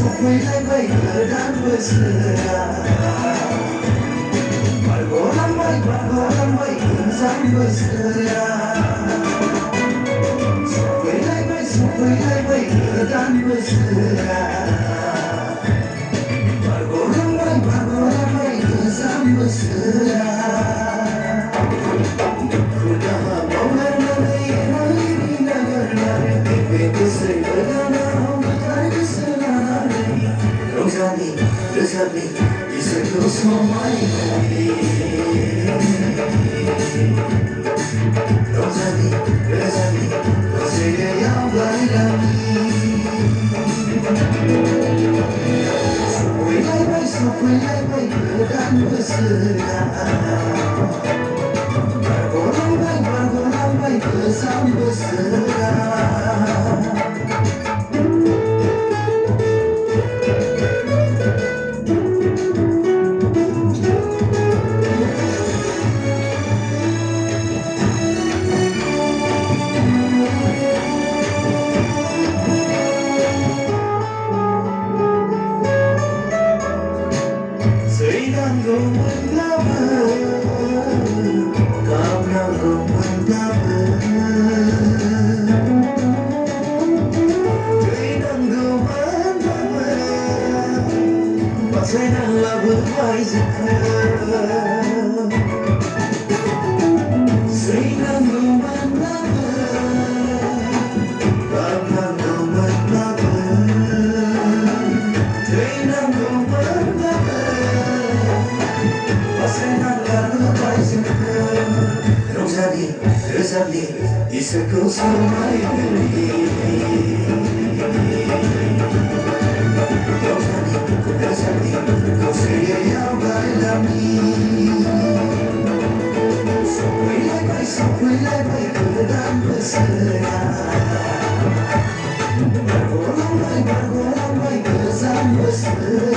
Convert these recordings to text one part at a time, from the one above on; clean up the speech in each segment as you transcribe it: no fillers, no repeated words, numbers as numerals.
回来为了让我死啊！把我让为了让我死啊！回来为了让我死啊！把我让为了让我死啊！Rozali, i se to somaj Rozali, to se je javljala Sopojaj, gledam vesela Bargolam, gledam vesela Rozali, i se to somaj Rozali, to se je javljala Sopojaj, gledam vesela Bargolam, gledam vesela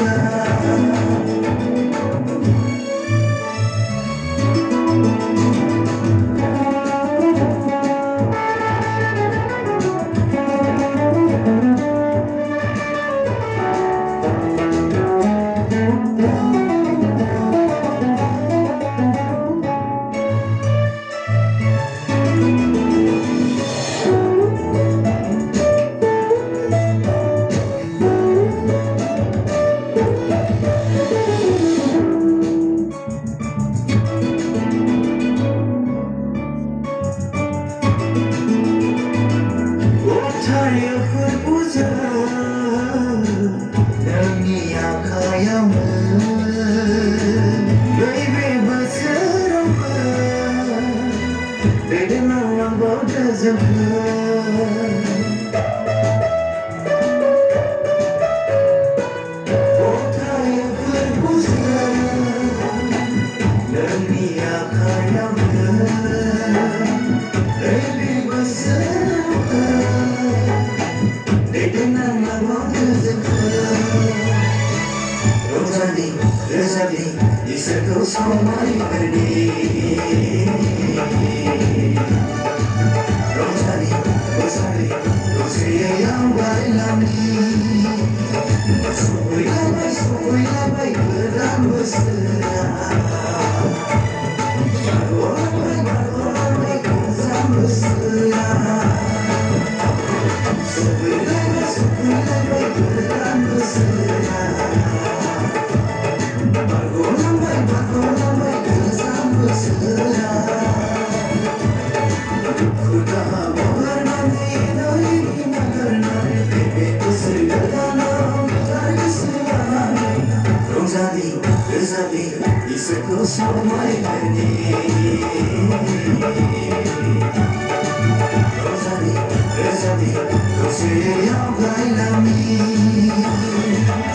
Rozali, i se to somaj Rozali, to se je javljala Sopojaj, gledam vesela Bargolam, gledam vesela Sopojaj, gledam vesela Bargolam, gledam vesela खुदा मगर ना नहीं मगर ना बेबे तो सिरदाना Rozali, इसको समय नहीं Rozali, to se je javljala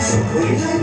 Sopojaj,